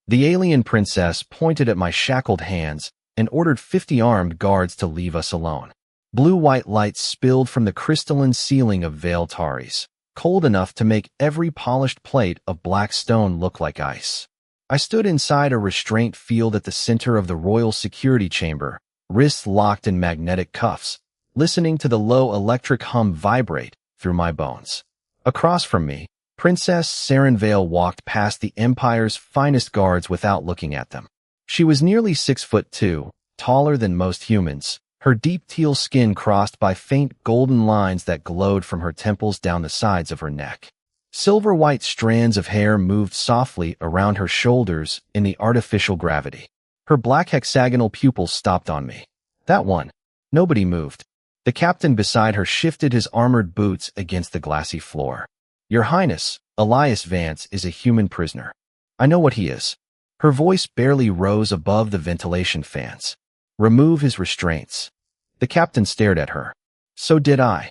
The alien princess pointed at my shackled hands and ordered 50 armed guards to leave us alone. Blue-white light spilled from the crystalline ceiling of Vael Taris, cold enough to make every polished plate of black stone look like ice. I stood inside a restraint field at the center of the royal security chamber, wrists locked in magnetic cuffs, listening to the low electric hum vibrate through my bones. Across from me, Princess Saeryn Vael walked past the Empire's finest guards without looking at them. She was nearly 6'2", taller than most humans, her deep teal skin crossed by faint golden lines that glowed from her temples down the sides of her neck. Silver-white strands of hair moved softly around her shoulders in the artificial gravity. Her black hexagonal pupils stopped on me. That one. Nobody moved. The captain beside her shifted his armored boots against the glassy floor. Your Highness, Elias Vance is a human prisoner. I know what he is. Her voice barely rose above the ventilation fans. Remove his restraints. The captain stared at her. So did I.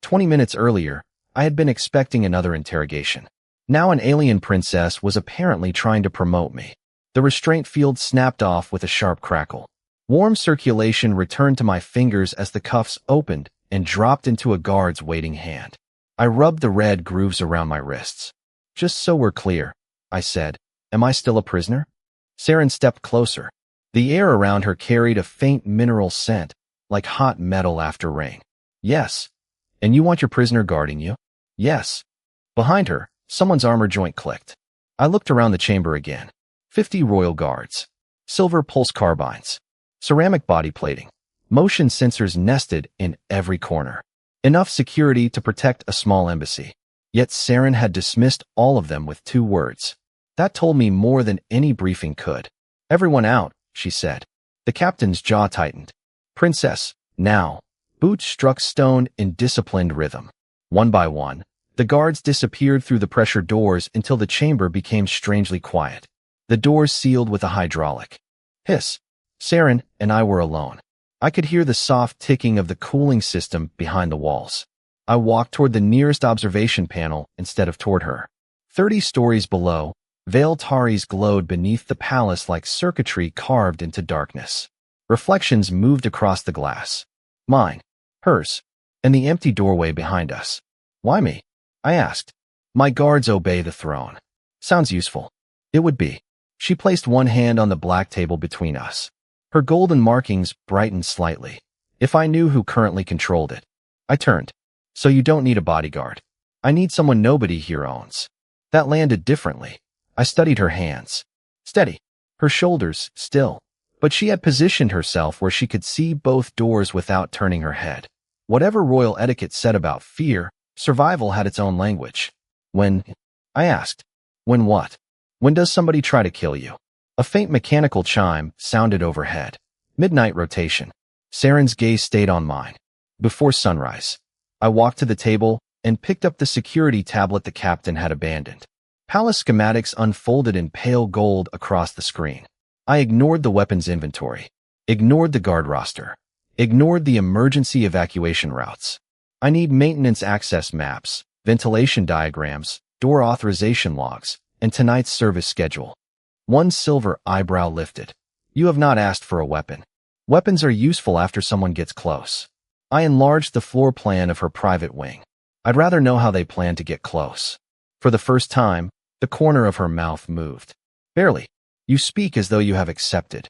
20 minutes earlier, I had been expecting another interrogation. Now an alien princess was apparently trying to promote me. The restraint field snapped off with a sharp crackle. Warm circulation returned to my fingers as the cuffs opened and dropped into a guard's waiting hand. I rubbed the red grooves around my wrists. Just so we're clear, I said, am I still a prisoner? Saeryn stepped closer. The air around her carried a faint mineral scent, like hot metal after rain. Yes. And you want your prisoner guarding you? Yes. Behind her, someone's armor joint clicked. I looked around the chamber again. 50 royal guards. Silver pulse carbines. Ceramic body plating. Motion sensors nested in every corner. Enough security to protect a small embassy. Yet Saeryn had dismissed all of them with 2 words. That told me more than any briefing could. Everyone out, she said. The captain's jaw tightened. Princess, now. Boots struck stone in disciplined rhythm. One by one, the guards disappeared through the pressure doors until the chamber became strangely quiet. The doors sealed with a hydraulic. Hiss. Saeryn and I were alone. I could hear the soft ticking of the cooling system behind the walls. I walked toward the nearest observation panel instead of toward her. 30 stories below, Vael Taris glowed beneath the palace like circuitry carved into darkness. Reflections moved across the glass. Mine. Hers. And the empty doorway behind us. Why me? I asked. My guards obey the throne. Sounds useful. It would be. She placed one hand on the black table between us. Her golden markings brightened slightly. If I knew who currently controlled it. I turned. So you don't need a bodyguard. I need someone nobody here owns. That landed differently. I studied her hands. Steady. Her shoulders, still. But she had positioned herself where she could see both doors without turning her head. Whatever royal etiquette said about fear, survival had its own language. When? I asked. When what? When does somebody try to kill you? A faint mechanical chime sounded overhead. Midnight rotation. Saeryn's gaze stayed on mine. Before sunrise. I walked to the table and picked up the security tablet the captain had abandoned. Palace schematics unfolded in pale gold across the screen. I ignored the weapons inventory, ignored the guard roster, ignored the emergency evacuation routes. I need maintenance access maps, ventilation diagrams, door authorization logs, and tonight's service schedule. One silver eyebrow lifted. You have not asked for a weapon. Weapons are useful after someone gets close. I enlarged the floor plan of her private wing. I'd rather know how they plan to get close. For the first time, the corner of her mouth moved. Barely. You speak as though you have accepted.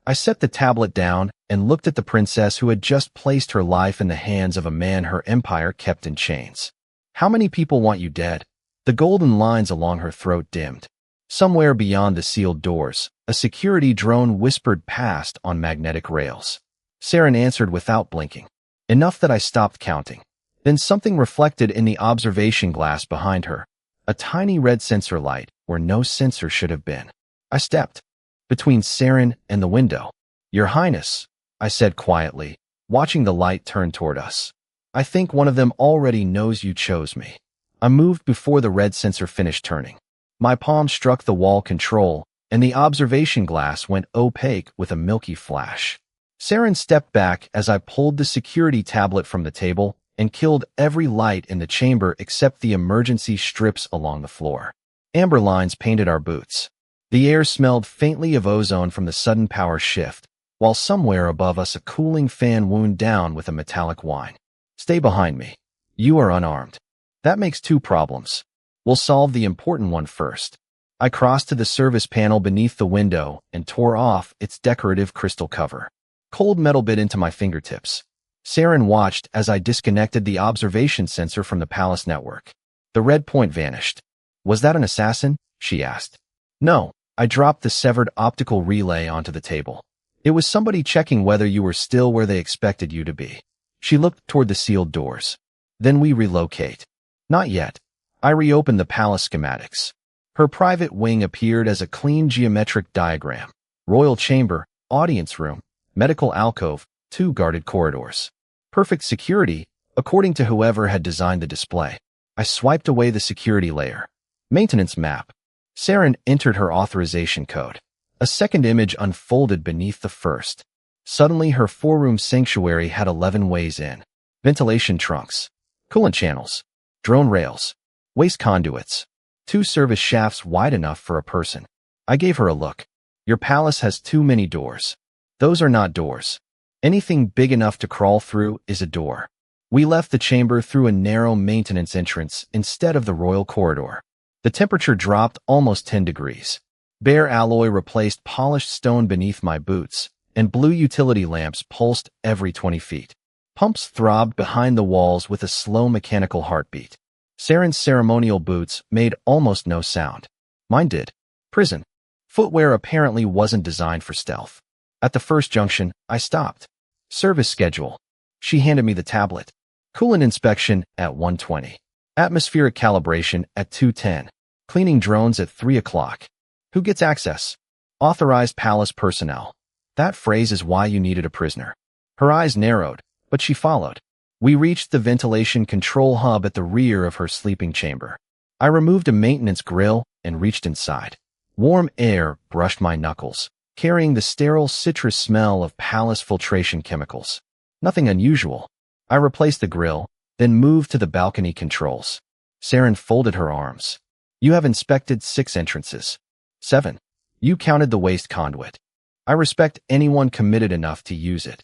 I set the tablet down and looked at the princess who had just placed her life in the hands of a man her empire kept in chains. How many people want you dead? The golden lines along her throat dimmed. Somewhere beyond the sealed doors, a security drone whispered past on magnetic rails. Saeryn answered without blinking. Enough that I stopped counting. Then something reflected in the observation glass behind her. A tiny red sensor light where no sensor should have been. I stepped between Saeryn and the window. Your Highness, I said quietly, watching the light turn toward us. I think one of them already knows you chose me. I moved before the red sensor finished turning. My palm struck the wall control, and the observation glass went opaque with a milky flash. Saeryn stepped back as I pulled the security tablet from the table and killed every light in the chamber except the emergency strips along the floor. Amber lines painted our boots. The air smelled faintly of ozone from the sudden power shift, while somewhere above us a cooling fan wound down with a metallic whine. Stay behind me. You are unarmed. That makes two problems. We'll solve the important one first. I crossed to the service panel beneath the window and tore off its decorative crystal cover. Cold metal bit into my fingertips. Saeryn watched as I disconnected the observation sensor from the palace network. The red point vanished. Was that an assassin? She asked. No, I dropped the severed optical relay onto the table. It was somebody checking whether you were still where they expected you to be. She looked toward the sealed doors. Then we relocate. Not yet. I reopened the palace schematics. Her private wing appeared as a clean geometric diagram. Royal chamber, audience room, medical alcove, 2 guarded corridors. Perfect security, according to whoever had designed the display. I swiped away the security layer. Maintenance map. Saeryn entered her authorization code. A second image unfolded beneath the first. Suddenly, her 4-room sanctuary had 11 ways in. Ventilation trunks, coolant channels, drone rails, waste conduits, 2 service shafts wide enough for a person. I gave her a look. Your palace has too many doors. Those are not doors. Anything big enough to crawl through is a door. We left the chamber through a narrow maintenance entrance instead of the royal corridor. The temperature dropped almost 10 degrees. Bare alloy replaced polished stone beneath my boots, and blue utility lamps pulsed every 20 feet. Pumps throbbed behind the walls with a slow mechanical heartbeat. Saeryn's ceremonial boots made almost no sound. Mine did. Prison. Footwear apparently wasn't designed for stealth. At the first junction, I stopped. Service schedule. She handed me the tablet. Coolant inspection at 1:20. Atmospheric calibration at 2:10. Cleaning drones at 3 o'clock. Who gets access? Authorized palace personnel. That phrase is why you needed a prisoner. Her eyes narrowed, but she followed. We reached the ventilation control hub at the rear of her sleeping chamber. I removed a maintenance grill and reached inside. Warm air brushed my knuckles, carrying the sterile citrus smell of palace filtration chemicals. Nothing unusual. I replaced the grill, then moved to the balcony controls. Saeryn folded her arms. You have inspected 6 entrances. 7. You counted the waste conduit. I respect anyone committed enough to use it.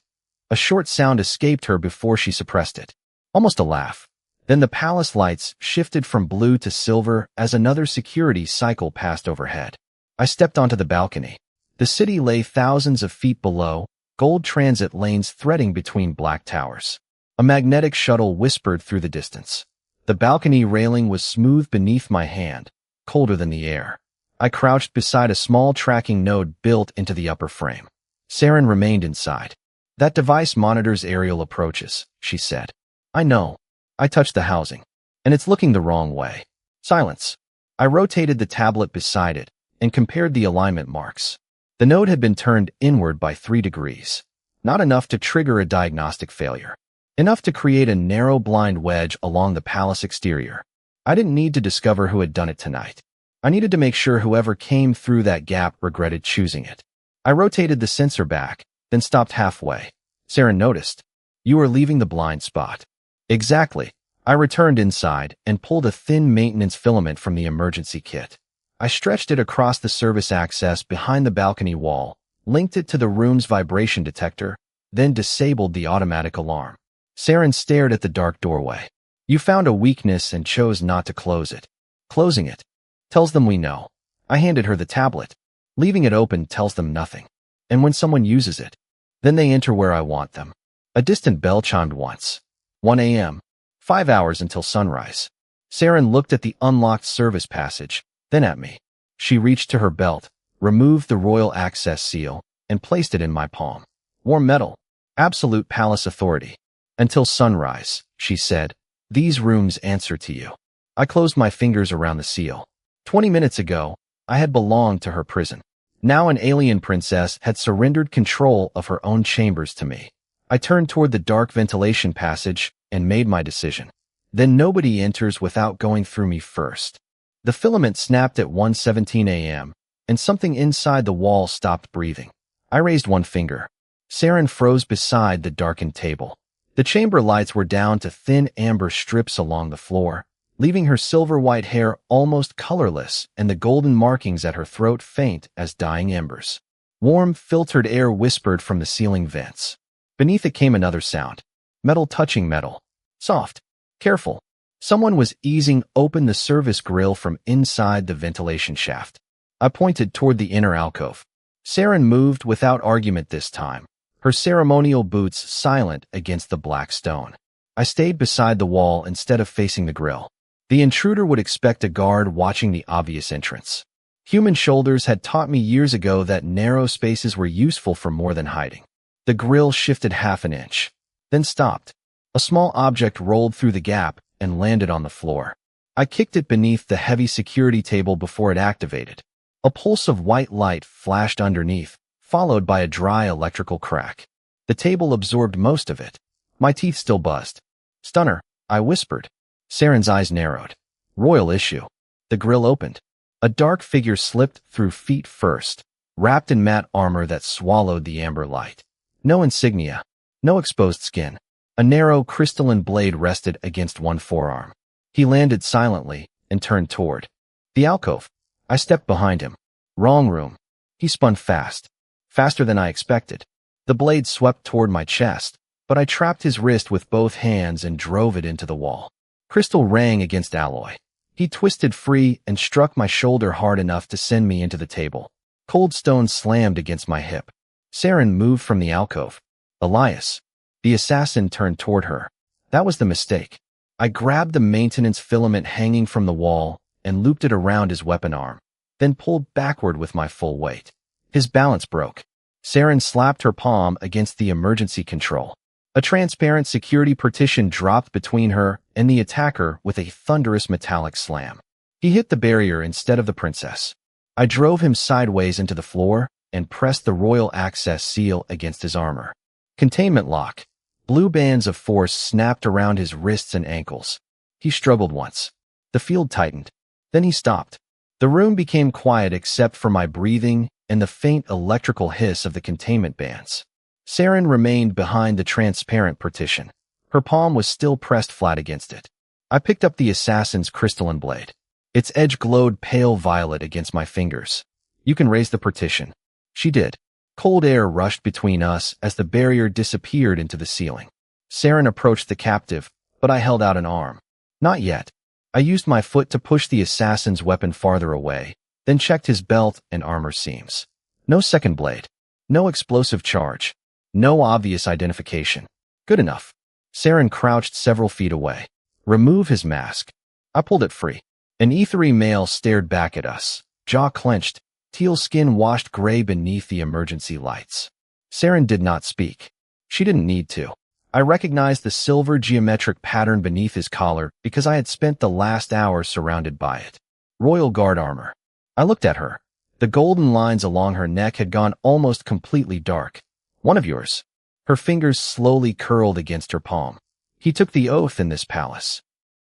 A short sound escaped her before she suppressed it. Almost a laugh. Then the palace lights shifted from blue to silver as another security cycle passed overhead. I stepped onto the balcony. The city lay thousands of feet below, gold transit lanes threading between black towers. A magnetic shuttle whispered through the distance. The balcony railing was smooth beneath my hand, colder than the air. I crouched beside a small tracking node built into the upper frame. Saeryn remained inside. That device monitors aerial approaches, she said. I know. I touched the housing, and it's looking the wrong way. Silence. I rotated the tablet beside it and compared the alignment marks. The node had been turned inward by 3 degrees. Not enough to trigger a diagnostic failure. Enough to create a narrow blind wedge along the palace exterior. I didn't need to discover who had done it tonight. I needed to make sure whoever came through that gap regretted choosing it. I rotated the sensor back, then stopped halfway. Saeryn noticed. You are leaving the blind spot. Exactly. I returned inside and pulled a thin maintenance filament from the emergency kit. I stretched it across the service access behind the balcony wall, linked it to the room's vibration detector, then disabled the automatic alarm. Saeryn stared at the dark doorway. You found a weakness and chose not to close it. Closing it tells them we know. I handed her the tablet. Leaving it open tells them nothing. And when someone uses it, then they enter where I want them. A distant bell chimed once. 1 a.m. 5 hours until sunrise. Saeryn looked at the unlocked service passage, then at me. She reached to her belt, removed the royal access seal, and placed it in my palm. Warm metal. Absolute palace authority. Until sunrise, she said. These rooms answer to you. I closed my fingers around the seal. 20 minutes ago, I had belonged to her prison. Now an alien princess had surrendered control of her own chambers to me. I turned toward the dark ventilation passage and made my decision. Then nobody enters without going through me first. The filament snapped at 1:17 a.m., and something inside the wall stopped breathing. I raised one finger. Saeryn froze beside the darkened table. The chamber lights were down to thin amber strips along the floor. leaving her silver-white hair almost colorless and the golden markings at her throat faint as dying embers. Warm, filtered air whispered from the ceiling vents. Beneath it came another sound. Metal touching metal. Soft. Careful. Someone was easing open the service grill from inside the ventilation shaft. I pointed toward the inner alcove. Saeryn moved without argument this time, her ceremonial boots silent against the black stone. I stayed beside the wall instead of facing the grill. The intruder would expect a guard watching the obvious entrance. Human shoulders had taught me years ago that narrow spaces were useful for more than hiding. The grill shifted half an inch, then stopped. A small object rolled through the gap and landed on the floor. I kicked it beneath the heavy security table before it activated. A pulse of white light flashed underneath, followed by a dry electrical crack. The table absorbed most of it. My teeth still buzzed. "Stunner," I whispered. Saeryn's eyes narrowed. "Royal issue." The grill opened. A dark figure slipped through feet first, wrapped in matte armor that swallowed the amber light. No insignia, no exposed skin. A narrow, crystalline blade rested against one forearm. He landed silently and turned toward the alcove. I stepped behind him. Wrong room. He spun fast, faster than I expected. The blade swept toward my chest, but I trapped his wrist with both hands and drove it into the wall. Crystal rang against alloy. He twisted free and struck my shoulder hard enough to send me into the table. Cold stone slammed against my hip. Saeryn moved from the alcove. "Elias." The assassin turned toward her. That was the mistake. I grabbed the maintenance filament hanging from the wall and looped it around his weapon arm, then pulled backward with my full weight. His balance broke. Saeryn slapped her palm against the emergency control. A transparent security partition dropped between her and the attacker with a thunderous metallic slam. He hit the barrier instead of the princess. I drove him sideways into the floor and pressed the royal access seal against his armor. Containment lock. Blue bands of force snapped around his wrists and ankles. He struggled once. The field tightened. Then he stopped. The room became quiet except for my breathing and the faint electrical hiss of the containment bands. Saeryn remained behind the transparent partition. Her palm was still pressed flat against it. I picked up the assassin's crystalline blade. Its edge glowed pale violet against my fingers. "You can raise the partition." She did. Cold air rushed between us as the barrier disappeared into the ceiling. Saeryn approached the captive, but I held out an arm. "Not yet." I used my foot to push the assassin's weapon farther away, then checked his belt and armor seams. No second blade. No explosive charge. No obvious identification. Good enough. Saeryn crouched several feet away. "Remove his mask." I pulled it free. An ethery male stared back at us, jaw clenched, teal skin washed gray beneath the emergency lights. Saeryn did not speak. She didn't need to. I recognized the silver geometric pattern beneath his collar because I had spent the last hour surrounded by it. Royal Guard armor. I looked at her. The golden lines along her neck had gone almost completely dark. "One of yours." Her fingers slowly curled against her palm. "He took the oath in this palace."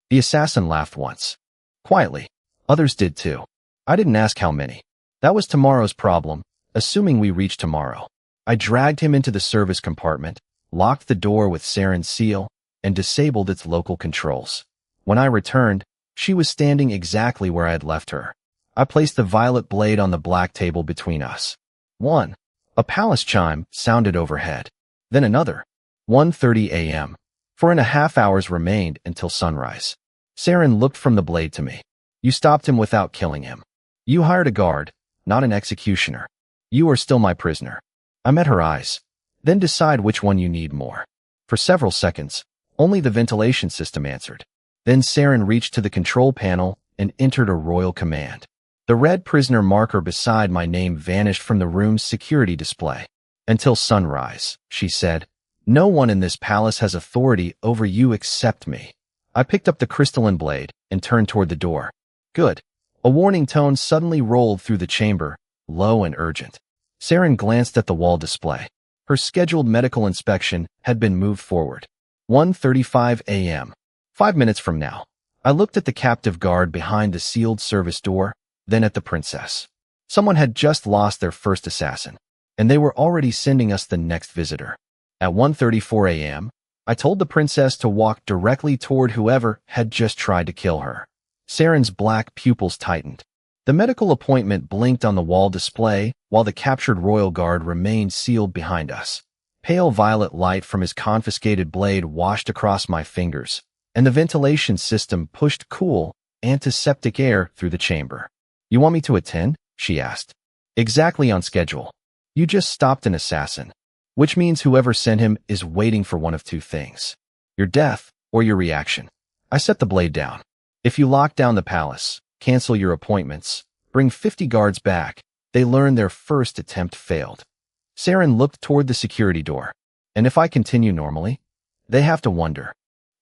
The assassin laughed once. Quietly. Others did too. I didn't ask how many. That was tomorrow's problem, assuming we reached tomorrow. I dragged him into the service compartment, locked the door with Saeryn's seal, and disabled its local controls. When I returned, she was standing exactly where I had left her. I placed the violet blade on the black table between us. 1. A palace chime sounded overhead. Then another. 1:30 a.m. 4.5 hours remained until sunrise. Saeryn looked from the blade to me. "You stopped him without killing him. You hired a guard, not an executioner. You are still my prisoner." I met her eyes. "Then decide which one you need more." For several seconds, only the ventilation system answered. Then Saeryn reached to the control panel and entered a royal command. The red prisoner marker beside my name vanished from the room's security display. "Until sunrise," she said. "No one in this palace has authority over you except me." I picked up the crystalline blade and turned toward the door. "Good." A warning tone suddenly rolled through the chamber, low and urgent. Saeryn glanced at the wall display. Her scheduled medical inspection had been moved forward. 1:35 a.m. 5 minutes from now. I looked at the captive guard behind the sealed service door, then at the princess. Someone had just lost their first assassin, and they were already sending us the next visitor. At 1:34 a.m., I told the princess to walk directly toward whoever had just tried to kill her. Saeryn's black pupils tightened. The medical appointment blinked on the wall display while the captured royal guard remained sealed behind us. Pale violet light from his confiscated blade washed across my fingers, and the ventilation system pushed cool, antiseptic air through the chamber. "You want me to attend?" she asked. "Exactly on schedule. You just stopped an assassin, which means whoever sent him is waiting for one of two things: your death or your reaction." I set the blade down. "If you lock down the palace, cancel your appointments, bring 50 guards back, they learn their first attempt failed." Saeryn looked toward the security door. "And if I continue normally, they have to wonder."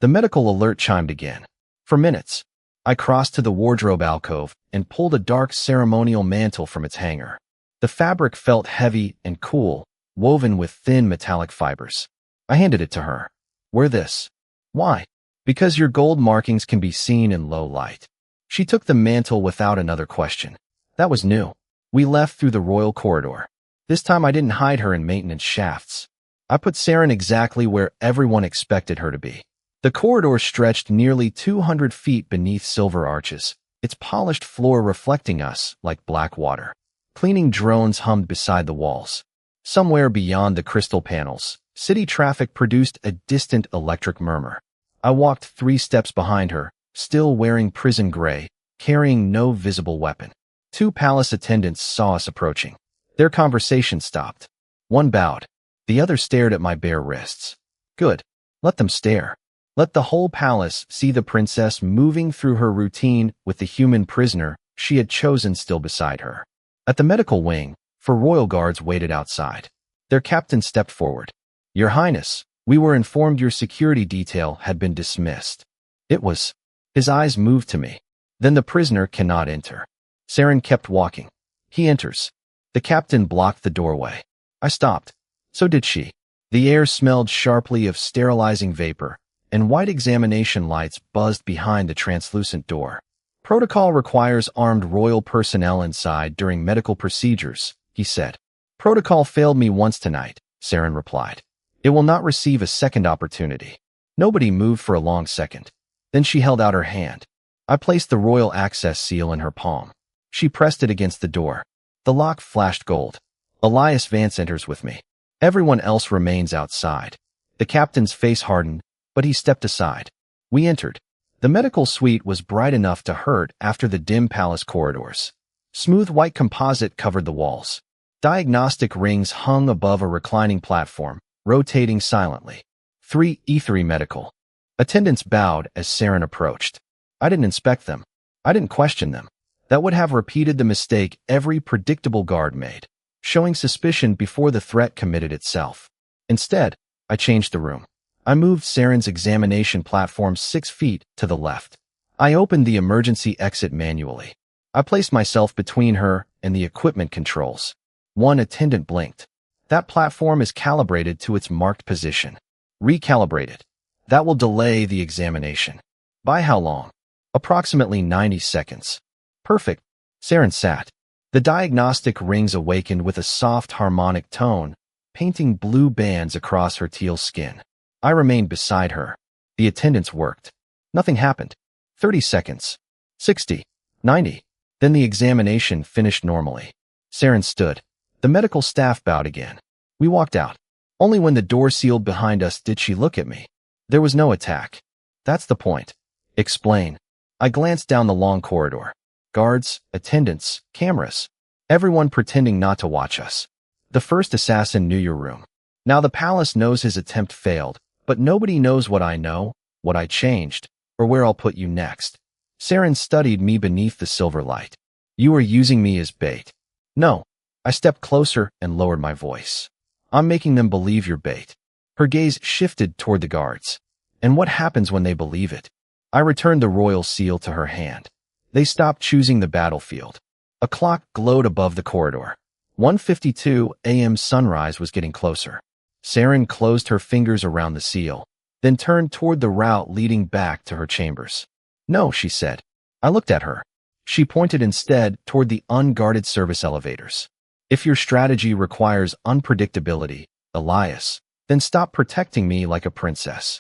The medical alert chimed again. For minutes, I crossed to the wardrobe alcove and pulled a dark ceremonial mantle from its hanger. The fabric felt heavy and cool, woven with thin metallic fibers. I handed it to her. "Wear this." "Why?" "Because your gold markings can be seen in low light." She took the mantle without another question. That was new. We left through the royal corridor. This time I didn't hide her in maintenance shafts. I put Saeryn exactly where everyone expected her to be. The corridor stretched nearly 200 feet beneath silver arches, its polished floor reflecting us like black water. Cleaning drones hummed beside the walls. Somewhere beyond the crystal panels, city traffic produced a distant electric murmur. I walked 3 steps behind her, still wearing prison gray, carrying no visible weapon. 2 palace attendants saw us approaching. Their conversation stopped. One bowed. The other stared at my bare wrists. Good. Let them stare. Let the whole palace see the princess moving through her routine with the human prisoner she had chosen still beside her. At the medical wing, 4 royal guards waited outside. Their captain stepped forward. "Your Highness, we were informed your security detail had been dismissed." It was. His eyes moved to me. "Then the prisoner cannot enter." Saeryn kept walking. "He enters." The captain blocked the doorway. I stopped. So did she. The air smelled sharply of sterilizing vapor, and white examination lights buzzed behind the translucent door. "Protocol requires armed royal personnel inside during medical procedures," he said. "Protocol failed me once tonight," Saeryn replied. "It will not receive a second opportunity." Nobody moved for a long second. Then she held out her hand. I placed the royal access seal in her palm. She pressed it against the door. The lock flashed gold. "Elias Vance enters with me. Everyone else remains outside." The captain's face hardened, but he stepped aside. We entered. The medical suite was bright enough to hurt after the dim palace corridors. Smooth white composite covered the walls. Diagnostic rings hung above a reclining platform, rotating silently. 3 E3 medical. Attendants bowed as Saeryn approached. I didn't inspect them. I didn't question them. That would have repeated the mistake every predictable guard made, showing suspicion before the threat committed itself. Instead, I changed the room. I moved Saeryn's examination platform 6 feet to the left. I opened the emergency exit manually. I placed myself between her and the equipment controls. One attendant blinked. "That platform is calibrated to its marked position." "Recalibrated. That will delay the examination." "By how long?" "Approximately 90 seconds. "Perfect." Saeryn sat. The diagnostic rings awakened with a soft harmonic tone, painting blue bands across her teal skin. I remained beside her. The attendants worked. Nothing happened. 30 seconds. 60. 90. Then the examination finished normally. Saeryn stood. The medical staff bowed again. We walked out. Only when the door sealed behind us did she look at me. There was no attack. "That's the point." "Explain." I glanced down the long corridor. Guards, attendants, cameras. Everyone pretending not to watch us. "The first assassin knew your room. Now the palace knows his attempt failed, but nobody knows what I know, what I changed, or where I'll put you next." Saeryn studied me beneath the silver light. "You are using me as bait." "No." I stepped closer and lowered my voice. "I'm making them believe you're bait." Her gaze shifted toward the guards. "And what happens when they believe it?" I returned the royal seal to her hand. They stopped choosing the battlefield. A clock glowed above the corridor. 1:52 a.m. sunrise was getting closer. Saeryn closed her fingers around the seal, then turned toward the route leading back to her chambers. "No," she said. I looked at her. She pointed instead toward the unguarded service elevators. "If your strategy requires unpredictability, Elias, then stop protecting me like a princess."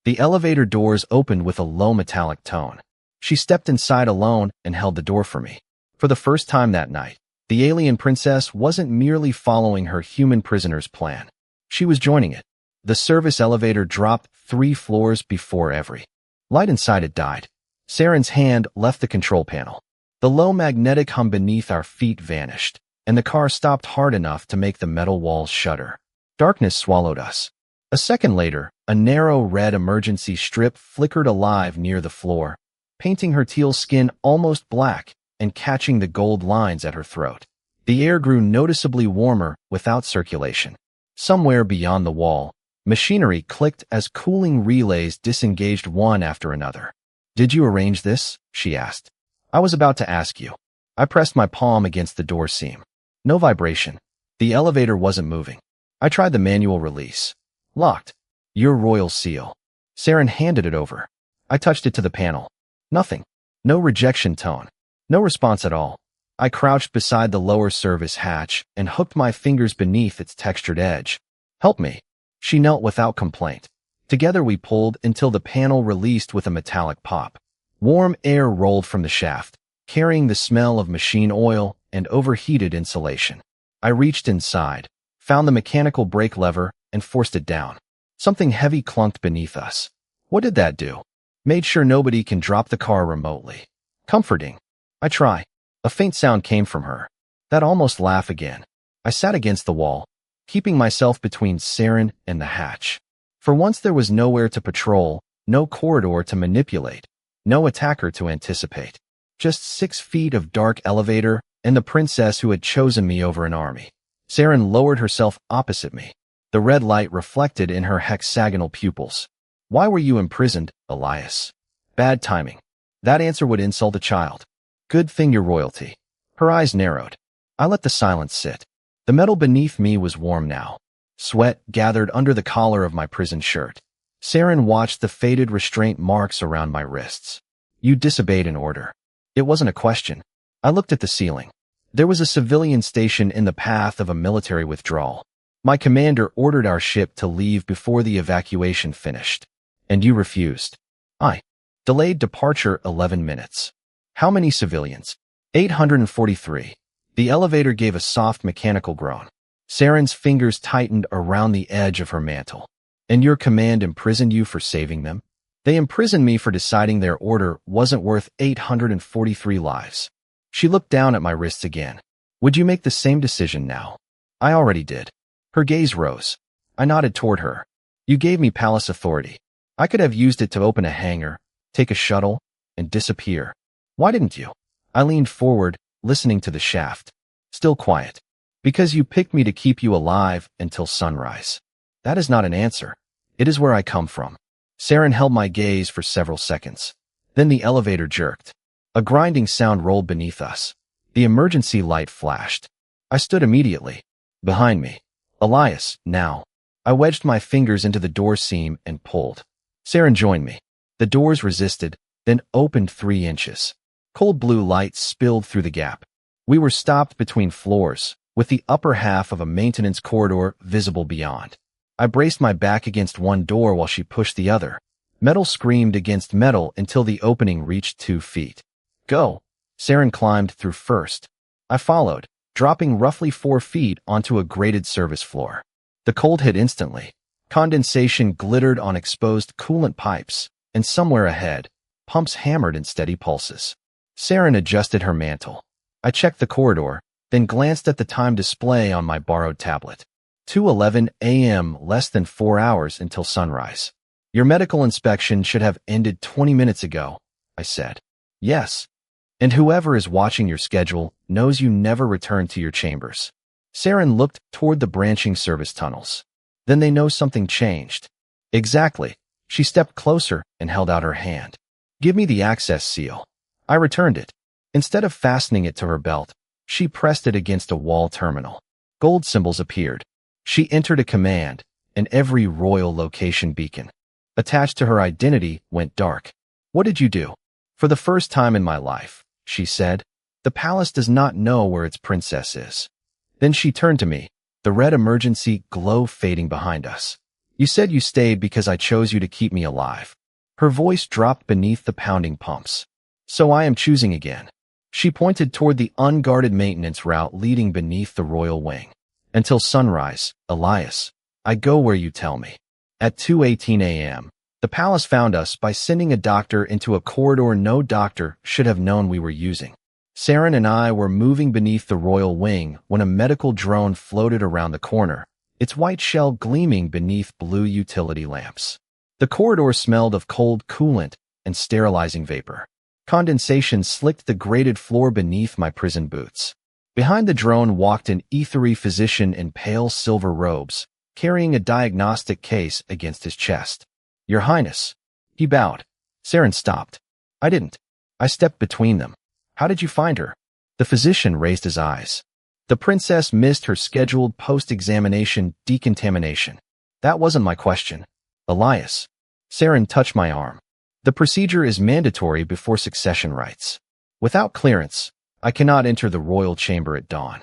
The elevator doors opened with a low metallic tone. She stepped inside alone and held the door for me. For the first time that night, the alien princess wasn't merely following her human prisoner's plan. She was joining it. The service elevator dropped 3 floors before every light inside it died. Saeryn's hand left the control panel. The low magnetic hum beneath our feet vanished, and the car stopped hard enough to make the metal walls shudder. Darkness swallowed us. A second later, a narrow red emergency strip flickered alive near the floor, painting her teal skin almost black and catching the gold lines at her throat. The air grew noticeably warmer without circulation. Somewhere beyond the wall, machinery clicked as cooling relays disengaged one after another. "Did you arrange this?" she asked. "I was about to ask you." I pressed my palm against the door seam. No vibration. The elevator wasn't moving. I tried the manual release. Locked. "Your royal seal." Saeryn handed it over. I touched it to the panel. Nothing. No rejection tone. No response at all. I crouched beside the lower service hatch and hooked my fingers beneath its textured edge. "Help me." She knelt without complaint. Together we pulled until the panel released with a metallic pop. Warm air rolled from the shaft, carrying the smell of machine oil and overheated insulation. I reached inside, found the mechanical brake lever, and forced it down. Something heavy clunked beneath us. What did that do? Made sure nobody can drop the car remotely. Comforting. I try. A faint sound came from her. That almost laugh again. I sat against the wall, keeping myself between Saeryn and the hatch. For once there was nowhere to patrol, no corridor to manipulate, no attacker to anticipate. Just 6 feet of dark elevator and the princess who had chosen me over an army. Saeryn lowered herself opposite me. The red light reflected in her hexagonal pupils. "Why were you imprisoned, Elias?" "Bad timing." That answer would insult a child. "Good thing you're royalty." Her eyes narrowed. I let the silence sit. The metal beneath me was warm now. Sweat gathered under the collar of my prison shirt. Saeryn watched the faded restraint marks around my wrists. "You disobeyed an order." It wasn't a question. I looked at the ceiling. There was a civilian station in the path of a military withdrawal. My commander ordered our ship to leave before the evacuation finished. And you refused. I delayed departure 11 minutes. How many civilians? 843. The elevator gave a soft mechanical groan. Saeryn's fingers tightened around the edge of her mantle. And your command imprisoned you for saving them? They imprisoned me for deciding their order wasn't worth 843 lives. She looked down at my wrists again. Would you make the same decision now? I already did. Her gaze rose. I nodded toward her. You gave me palace authority. I could have used it to open a hangar, take a shuttle, and disappear. Why didn't you? I leaned forward, listening to the shaft. Still quiet. Because you picked me to keep you alive until sunrise. That is not an answer. It is where I come from. Saeryn held my gaze for several seconds. Then the elevator jerked. A grinding sound rolled beneath us. The emergency light flashed. I stood immediately. Behind me. Elias, now. I wedged my fingers into the door seam and pulled. Saeryn joined me. The doors resisted, then opened 3 inches. Cold blue light spilled through the gap. We were stopped between floors, with the upper half of a maintenance corridor visible beyond. I braced my back against one door while she pushed the other. Metal screamed against metal until the opening reached 2 feet. Go. Saeryn climbed through first. I followed, dropping roughly 4 feet onto a grated service floor. The cold hit instantly. Condensation glittered on exposed coolant pipes, and somewhere ahead, pumps hammered in steady pulses. Saeryn adjusted her mantle. I checked the corridor, then glanced at the time display on my borrowed tablet. 2:11 a.m., less than 4 hours until sunrise. Your medical inspection should have ended 20 minutes ago, I said. Yes. And whoever is watching your schedule knows you never returned to your chambers. Saeryn looked toward the branching service tunnels. Then they know something changed. Exactly. She stepped closer and held out her hand. Give me the access seal. I returned it. Instead of fastening it to her belt, she pressed it against a wall terminal. Gold symbols appeared. She entered a command, and every royal location beacon attached to her identity went dark. What did you do? For the first time in my life, she said, the palace does not know where its princess is. Then she turned to me, the red emergency glow fading behind us. You said you stayed because I chose you to keep me alive. Her voice dropped beneath the pounding pumps. So I am choosing again. She pointed toward the unguarded maintenance route leading beneath the royal wing. Until sunrise, Elias. I go where you tell me. At 2:18 a.m., the palace found us by sending a doctor into a corridor no doctor should have known we were using. Saeryn and I were moving beneath the royal wing when a medical drone floated around the corner, its white shell gleaming beneath blue utility lamps. The corridor smelled of cold coolant and sterilizing vapor. Condensation slicked the grated floor beneath my prison boots. Behind the drone walked an ethery physician in pale silver robes, carrying a diagnostic case against his chest. Your Highness. He bowed. Saeryn stopped. I didn't. I stepped between them. How did you find her? The physician raised his eyes. The princess missed her scheduled post-examination decontamination. That wasn't my question. Elias. Saeryn touched my arm. The procedure is mandatory before succession rites. Without clearance, I cannot enter the royal chamber at dawn.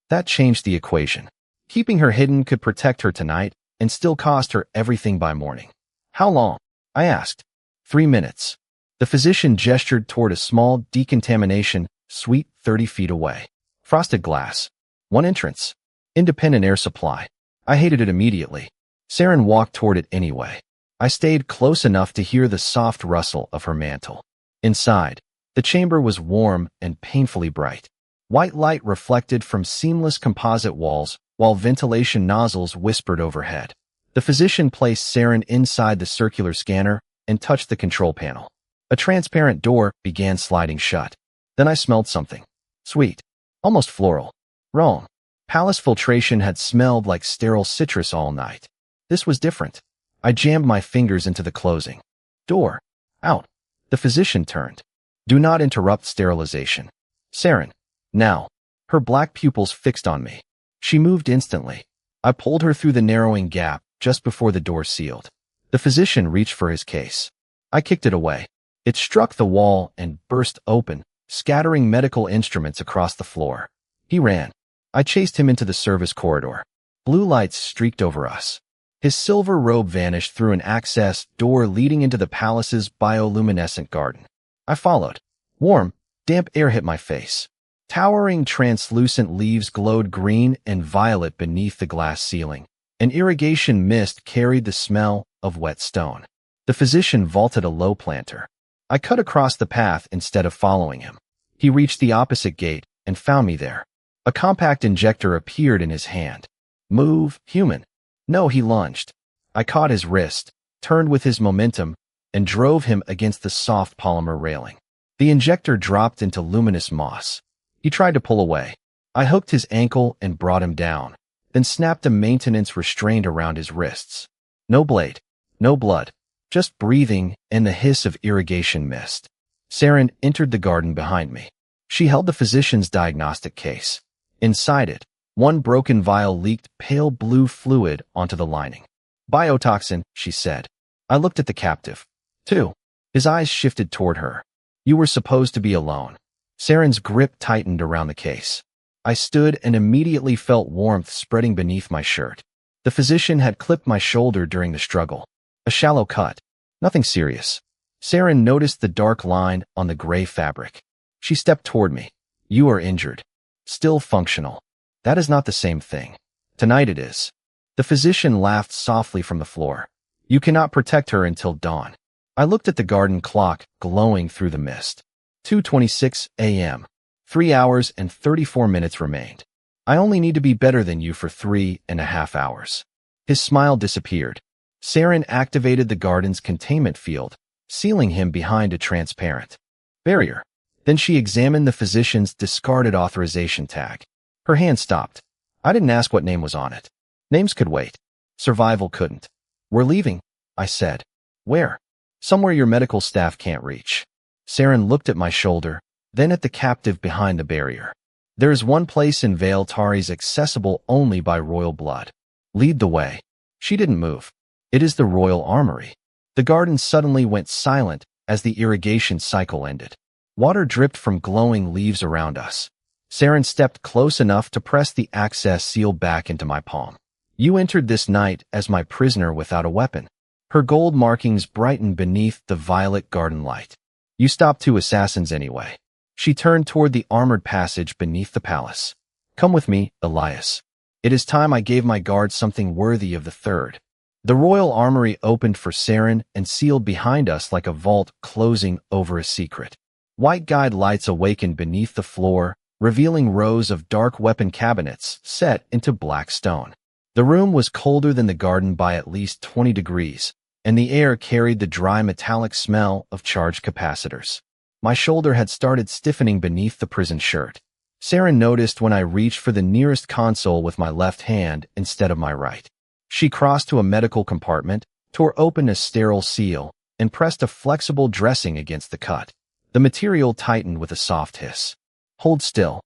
That changed the equation. Keeping her hidden could protect her tonight and still cost her everything by morning. How long? I asked. 3 minutes. The physician gestured toward a small decontamination suite 30 feet away. Frosted glass. One entrance. Independent air supply. I hated it immediately. Saeryn walked toward it anyway. I stayed close enough to hear the soft rustle of her mantle. Inside, the chamber was warm and painfully bright. White light reflected from seamless composite walls while ventilation nozzles whispered overhead. The physician placed Saeryn inside the circular scanner and touched the control panel. A transparent door began sliding shut. Then I smelled something. Sweet. Almost floral. Wrong. Palace filtration had smelled like sterile citrus all night. This was different. I jammed my fingers into the closing. Door. Out. The physician turned. Do not interrupt sterilization. Saeryn. Now. Her black pupils fixed on me. She moved instantly. I pulled her through the narrowing gap just before the door sealed. The physician reached for his case. I kicked it away. It struck the wall and burst open, scattering medical instruments across the floor. He ran. I chased him into the service corridor. Blue lights streaked over us. His silver robe vanished through an access door leading into the palace's bioluminescent garden. I followed. Warm, damp air hit my face. Towering translucent leaves glowed green and violet beneath the glass ceiling. An irrigation mist carried the smell of wet stone. The physician vaulted a low planter. I cut across the path instead of following him. He reached the opposite gate and found me there. A compact injector appeared in his hand. Move, human. No, he lunged. I caught his wrist, turned with his momentum, and drove him against the soft polymer railing. The injector dropped into luminous moss. He tried to pull away. I hooked his ankle and brought him down, then snapped a maintenance restraint around his wrists. No blade, no blood, just breathing and the hiss of irrigation mist. Saeryn entered the garden behind me. She held the physician's diagnostic case. Inside it, one broken vial leaked pale blue fluid onto the lining. Biotoxin, she said. I looked at the captive. Too. His eyes shifted toward her. You were supposed to be alone. Saren's grip tightened around the case. I stood and immediately felt warmth spreading beneath my shirt. The physician had clipped my shoulder during the struggle. A shallow cut. Nothing serious. Saeryn noticed the dark line on the gray fabric. She stepped toward me. You are injured. Still functional. That is not the same thing. Tonight it is. The physician laughed softly from the floor. You cannot protect her until dawn. I looked at the garden clock glowing through the mist. 2:26 a.m. 3 hours and 34 minutes remained. I only need to be better than you for 3.5 hours. His smile disappeared. Saeryn activated the garden's containment field, sealing him behind a transparent barrier. Then she examined the physician's discarded authorization tag. Her hand stopped. I didn't ask what name was on it. Names could wait. Survival couldn't. We're leaving, I said. Where? Somewhere your medical staff can't reach. Saeryn looked at my shoulder, then at the captive behind the barrier. There is one place in Vael Tari's accessible only by royal blood. Lead the way. She didn't move. It is the royal armory. The garden suddenly went silent as the irrigation cycle ended. Water dripped from glowing leaves around us. Saeryn stepped close enough to press the access seal back into my palm. You entered this night as my prisoner without a weapon. Her gold markings brightened beneath the violet garden light. You stopped 2 assassins anyway. She turned toward the armored passage beneath the palace. Come with me, Elias. It is time I gave my guards something worthy of the third. The royal armory opened for Saeryn and sealed behind us like a vault closing over a secret. White guide lights awakened beneath the floor, revealing rows of dark weapon cabinets set into black stone. The room was colder than the garden by at least 20 degrees, and the air carried the dry metallic smell of charged capacitors. My shoulder had started stiffening beneath the prison shirt. Saeryn noticed when I reached for the nearest console with my left hand instead of my right. She crossed to a medical compartment, tore open a sterile seal, and pressed a flexible dressing against the cut. The material tightened with a soft hiss. Hold still.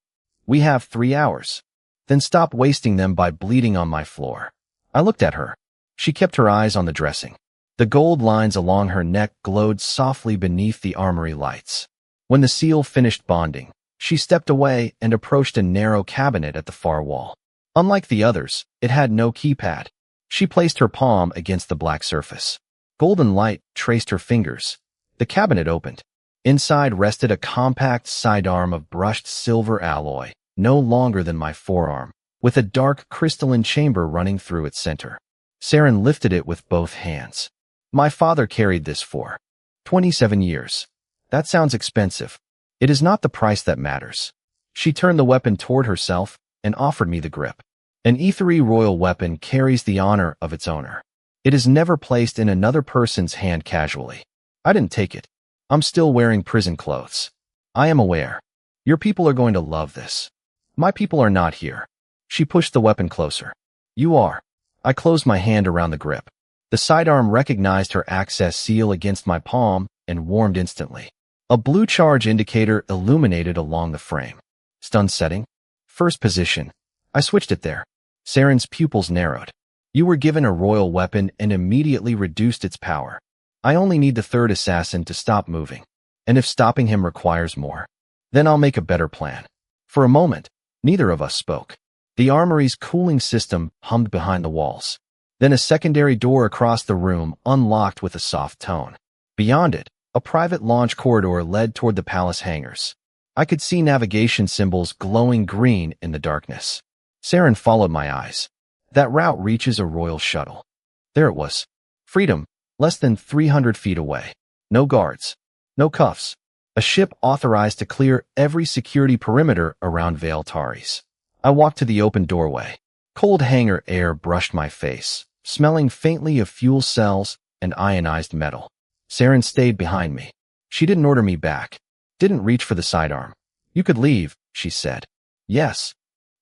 We have 3 hours. Then stop wasting them by bleeding on my floor. I looked at her. She kept her eyes on the dressing. The gold lines along her neck glowed softly beneath the armory lights. When the seal finished bonding, she stepped away and approached a narrow cabinet at the far wall. Unlike the others, it had no keypad. She placed her palm against the black surface. Golden light traced her fingers. The cabinet opened. Inside rested a compact sidearm of brushed silver alloy, no longer than my forearm, with a dark crystalline chamber running through its center. Saeryn lifted it with both hands. My father carried this for 27 years. That sounds expensive. It is not the price that matters. She turned the weapon toward herself and offered me the grip. An ethery royal weapon carries the honor of its owner. It is never placed in another person's hand casually. I didn't take it. I'm still wearing prison clothes. I am aware. Your people are going to love this. My people are not here. She pushed the weapon closer. You are. I closed my hand around the grip. The sidearm recognized her access seal against my palm and warmed instantly. A blue charge indicator illuminated along the frame. Stun setting. First position. I switched it there. Saeryn's pupils narrowed. You were given a royal weapon and immediately reduced its power. I only need the third assassin to stop moving. And if stopping him requires more, then I'll make a better plan. For a moment, neither of us spoke. The armory's cooling system hummed behind the walls. Then a secondary door across the room unlocked with a soft tone. Beyond it, a private launch corridor led toward the palace hangars. I could see navigation symbols glowing green in the darkness. Saeryn followed my eyes. That route reaches a royal shuttle. There it was. Freedom, less than 300 feet away. No guards. No cuffs. A ship authorized to clear every security perimeter around Vael Taris. I walked to the open doorway. Cold hangar air brushed my face, smelling faintly of fuel cells and ionized metal. Saeryn stayed behind me. She didn't order me back. Didn't reach for the sidearm. You could leave, she said. Yes.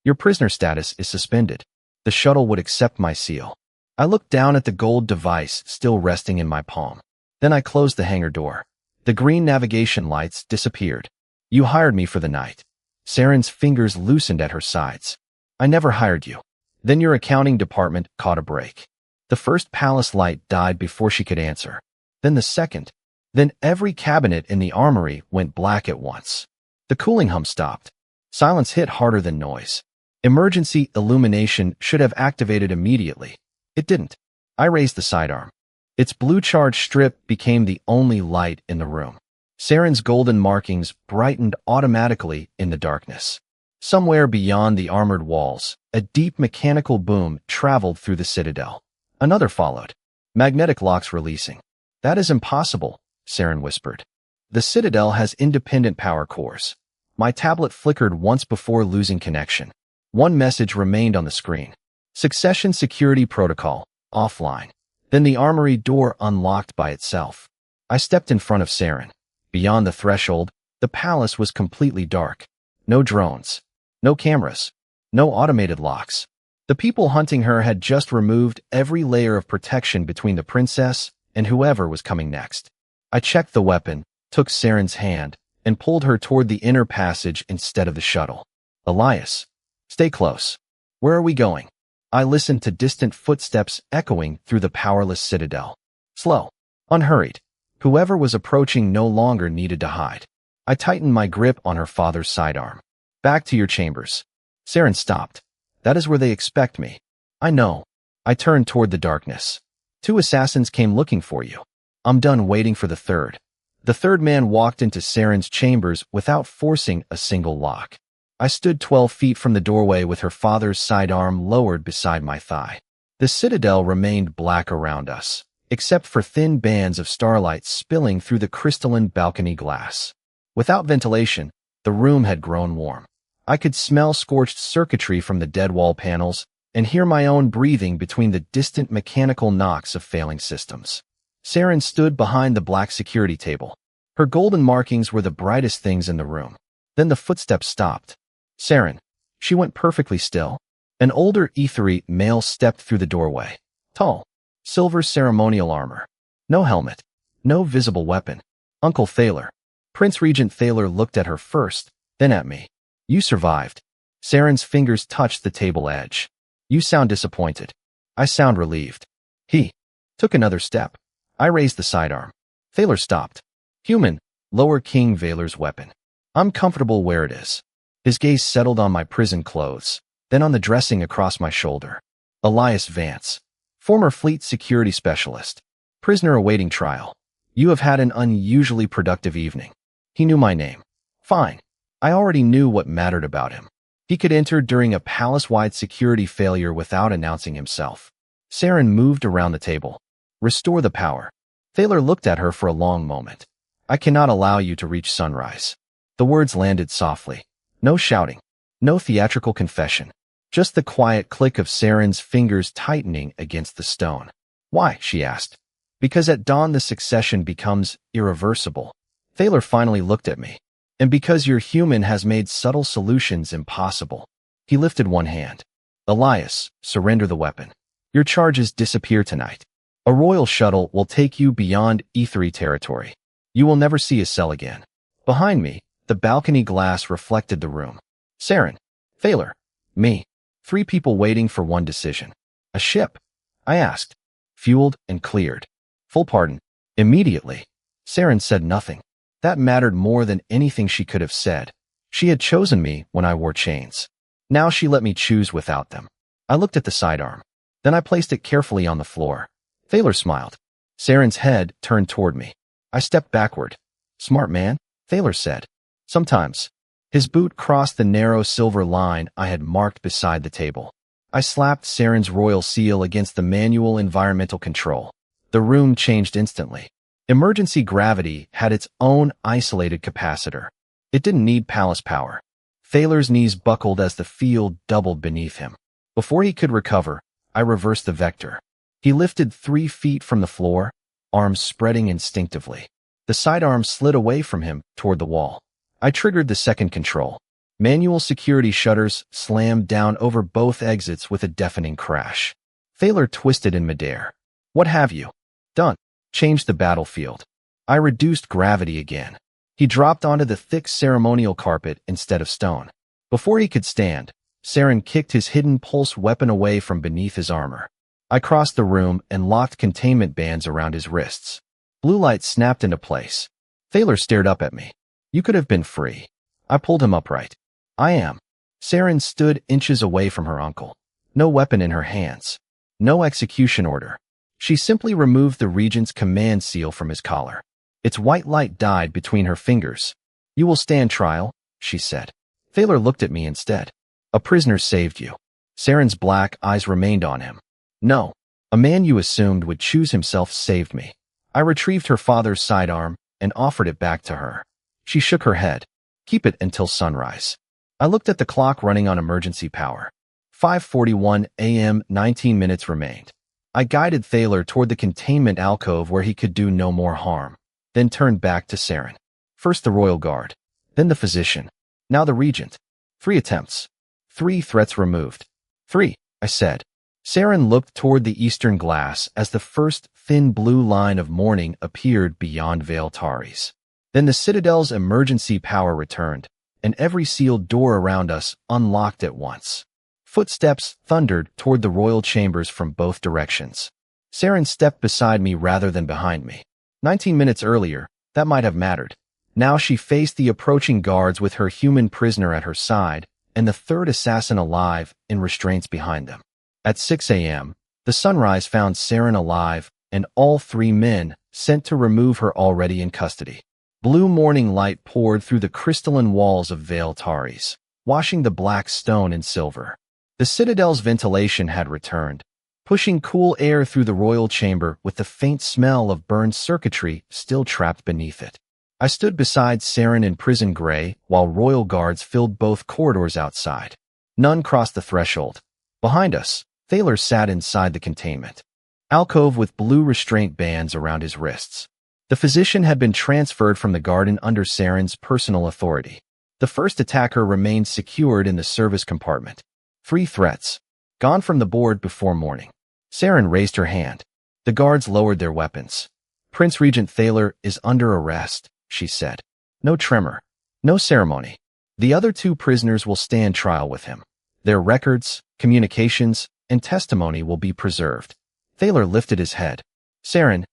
Your prisoner status is suspended. The shuttle would accept my seal. I looked down at the gold device still resting in my palm. Then I closed the hangar door. The green navigation lights disappeared. You hired me for the night. Saeryn's fingers loosened at her sides. I never hired you. Then your accounting department caught a break. The first palace light died before she could answer. Then the second. Then every cabinet in the armory went black at once. The cooling hum stopped. Silence hit harder than noise. Emergency illumination should have activated immediately. It didn't. I raised the sidearm. Its blue charge strip became the only light in the room. Saeryn's golden markings brightened automatically in the darkness. Somewhere beyond the armored walls, a deep mechanical boom traveled through the citadel. Another followed. Magnetic locks releasing. That is impossible, Saeryn whispered. The citadel has independent power cores. My tablet flickered once before losing connection. One message remained on the screen. Succession security protocol, offline. Then the armory door unlocked by itself. I stepped in front of Saeryn. Beyond the threshold, the palace was completely dark. No drones. No cameras. No automated locks. The people hunting her had just removed every layer of protection between the princess and whoever was coming next. I checked the weapon, took Saeryn's hand, and pulled her toward the inner passage instead of the shuttle. Elias, stay close. Where are we going? I listened to distant footsteps echoing through the powerless citadel. Slow. Unhurried. Whoever was approaching no longer needed to hide. I tightened my grip on her father's sidearm. Back to your chambers. Saeryn stopped. That is where they expect me. I know. I turned toward the darkness. 2 assassins came looking for you. I'm done waiting for the third. The third man walked into Saeryn's chambers without forcing a single lock. I stood 12 feet from the doorway with her father's sidearm lowered beside my thigh. The citadel remained black around us, except for thin bands of starlight spilling through the crystalline balcony glass. Without ventilation, the room had grown warm. I could smell scorched circuitry from the dead wall panels and hear my own breathing between the distant mechanical knocks of failing systems. Saeryn stood behind the black security table. Her golden markings were the brightest things in the room. Then the footsteps stopped. Saeryn. She went perfectly still. An older, ethery male stepped through the doorway. Tall. Silver ceremonial armor. No helmet. No visible weapon. Uncle Thaler. Prince Regent Thaler looked at her first, then at me. You survived. Saren's fingers touched the table edge. You sound disappointed. I sound relieved. He took another step. I raised the sidearm. Thaler stopped. Human. Lower King Valer's weapon. I'm comfortable where it is. His gaze settled on my prison clothes, then on the dressing across my shoulder. Elias Vance. Former fleet security specialist. Prisoner awaiting trial. You have had an unusually productive evening. He knew my name. Fine. I already knew what mattered about him. He could enter during a palace-wide security failure without announcing himself. Saeryn moved around the table. Restore the power. Thaler looked at her for a long moment. I cannot allow you to reach sunrise. The words landed softly. No shouting. No theatrical confession. Just the quiet click of Saren's fingers tightening against the stone. Why? She asked. Because at dawn the succession becomes irreversible. Thaler finally looked at me. And because your human has made subtle solutions impossible. He lifted one hand. Elias, surrender the weapon. Your charges disappear tonight. A royal shuttle will take you beyond ethery territory. You will never see a cell again. Behind me, the balcony glass reflected the room. Saeryn. Thaler. Me. 3 people waiting for one decision. A ship? I asked. Fueled and cleared. Full pardon. Immediately. Saeryn said nothing. That mattered more than anything she could have said. She had chosen me when I wore chains. Now she let me choose without them. I looked at the sidearm. Then I placed it carefully on the floor. Thaler smiled. Saren's head turned toward me. I stepped backward. Smart man, Thaler said. Sometimes. His boot crossed the narrow silver line I had marked beside the table. I slapped Saren's royal seal against the manual environmental control. The room changed instantly. Emergency gravity had its own isolated capacitor. It didn't need palace power. Thaler's knees buckled as the field doubled beneath him. Before he could recover, I reversed the vector. He lifted 3 feet from the floor, arms spreading instinctively. The sidearm slid away from him toward the wall. I triggered the second control. Manual security shutters slammed down over both exits with a deafening crash. Thaler twisted in midair. What have you done? Changed the battlefield. I reduced gravity again. He dropped onto the thick ceremonial carpet instead of stone. Before he could stand, Saeryn kicked his hidden pulse weapon away from beneath his armor. I crossed the room and locked containment bands around his wrists. Blue light snapped into place. Thaler stared up at me. You could have been free. I pulled him upright. I am. Saeryn stood inches away from her uncle. No weapon in her hands. No execution order. She simply removed the regent's command seal from his collar. Its white light died between her fingers. You will stand trial, she said. Thaler looked at me instead. A prisoner saved you. Saren's black eyes remained on him. No. A man you assumed would choose himself saved me. I retrieved her father's sidearm and offered it back to her. She shook her head. Keep it until sunrise. I looked at the clock running on emergency power. 5:41 a.m. 19 minutes remained. I guided Thaler toward the containment alcove where he could do no more harm, then turned back to Saeryn. First the royal guard, then the physician, now the regent. 3 attempts. 3 threats removed. 3, I said. Saeryn looked toward the eastern glass as the first thin blue line of morning appeared beyond Vael Taris. Then the citadel's emergency power returned, and every sealed door around us unlocked at once. Footsteps thundered toward the royal chambers from both directions. Saeryn stepped beside me rather than behind me. 19 minutes earlier, that might have mattered. Now she faced the approaching guards with her human prisoner at her side and the third assassin alive in restraints behind them. At 6 a.m., The sunrise found Saeryn alive, and all 3 men sent to remove her already in custody. Blue morning light poured through the crystalline walls of Vael Taris, washing the black stone in silver. The citadel's ventilation had returned, pushing cool air through the royal chamber with the faint smell of burned circuitry still trapped beneath it. I stood beside Saeryn in prison gray while royal guards filled both corridors outside. None crossed the threshold. Behind us, Thaler sat inside the containment alcove with blue restraint bands around his wrists. The physician had been transferred from the garden under Saren's personal authority. The first attacker remained secured in the service compartment. 3 threats. Gone from the board before morning. Saeryn raised her hand. The guards lowered their weapons. Prince Regent Thaler is under arrest, she said. No tremor. No ceremony. The other 2 prisoners will stand trial with him. Their records, communications, and testimony will be preserved. Thaler lifted his head. Saeryn,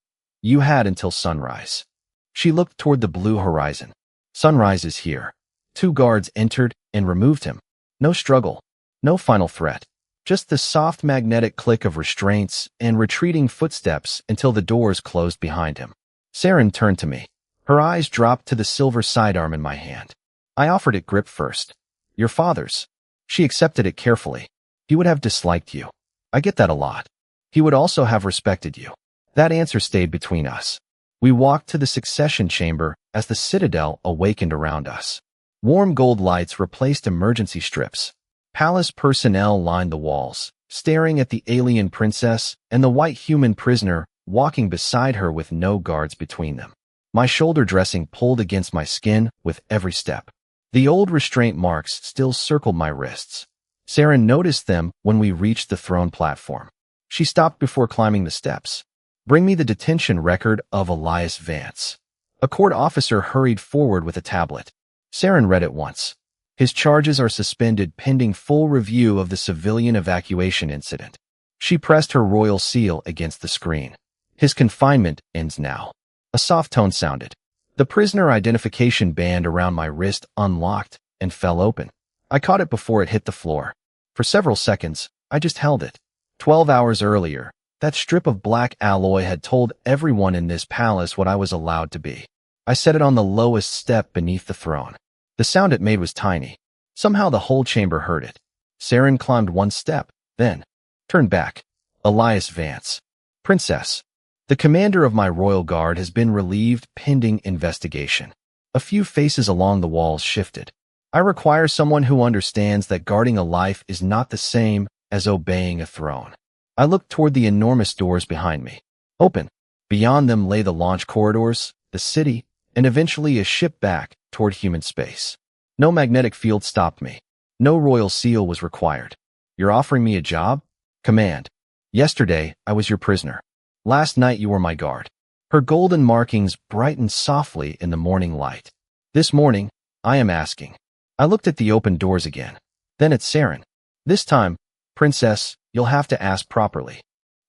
you had until sunrise. She looked toward the blue horizon. Sunrise is here. 2 guards entered and removed him. No struggle. No final threat. Just the soft magnetic click of restraints and retreating footsteps until the doors closed behind him. Saeryn turned to me. Her eyes dropped to the silver sidearm in my hand. I offered it grip first. Your father's. She accepted it carefully. He would have disliked you. I get that a lot. He would also have respected you. That answer stayed between us. We walked to the succession chamber as the citadel awakened around us. Warm gold lights replaced emergency strips. Palace personnel lined the walls, staring at the alien princess and the white human prisoner walking beside her with no guards between them. My shoulder dressing pulled against my skin with every step. The old restraint marks still circled my wrists. Saeryn noticed them when we reached the throne platform. She stopped before climbing the steps. Bring me the detention record of Elias Vance. A court officer hurried forward with a tablet. Saeryn read it once. His charges are suspended pending full review of the civilian evacuation incident. She pressed her royal seal against the screen. His confinement ends now. A soft tone sounded. The prisoner identification band around my wrist unlocked and fell open. I caught it before it hit the floor. For several seconds, I just held it. 12 hours earlier, that strip of black alloy had told everyone in this palace what I was allowed to be. I set it on the lowest step beneath the throne. The sound it made was tiny. Somehow the whole chamber heard it. Saeryn climbed 1 step, then turned back. Elias Vance. Princess. The commander of my royal guard has been relieved pending investigation. A few faces along the walls shifted. I require someone who understands that guarding a life is not the same as obeying a throne. I looked toward the enormous doors behind me. Open. Beyond them lay the launch corridors, the city, and eventually a ship back toward human space. No magnetic field stopped me. No royal seal was required. You're offering me a job? Command. Yesterday, I was your prisoner. Last night you were my guard. Her golden markings brightened softly in the morning light. This morning, I am asking. I looked at the open doors again. Then at Saeryn. This time, Princess, you'll have to ask properly.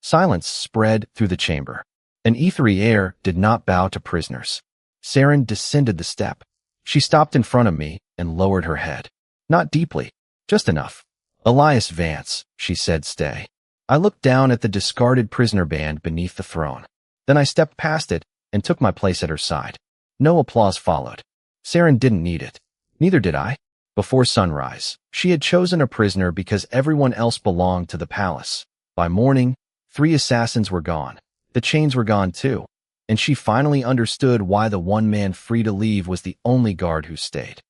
Silence spread through the chamber. An ethery air did not bow to prisoners. Saeryn descended the step. She stopped in front of me and lowered her head. Not deeply, just enough. Elias Vance, she said, stay. I looked down at the discarded prisoner band beneath the throne. Then I stepped past it and took my place at her side. No applause followed. Saeryn didn't need it. Neither did I. Before sunrise, she had chosen a prisoner because everyone else belonged to the palace. By morning, 3 assassins were gone. The chains were gone too. And she finally understood why the one man free to leave was the only guard who stayed.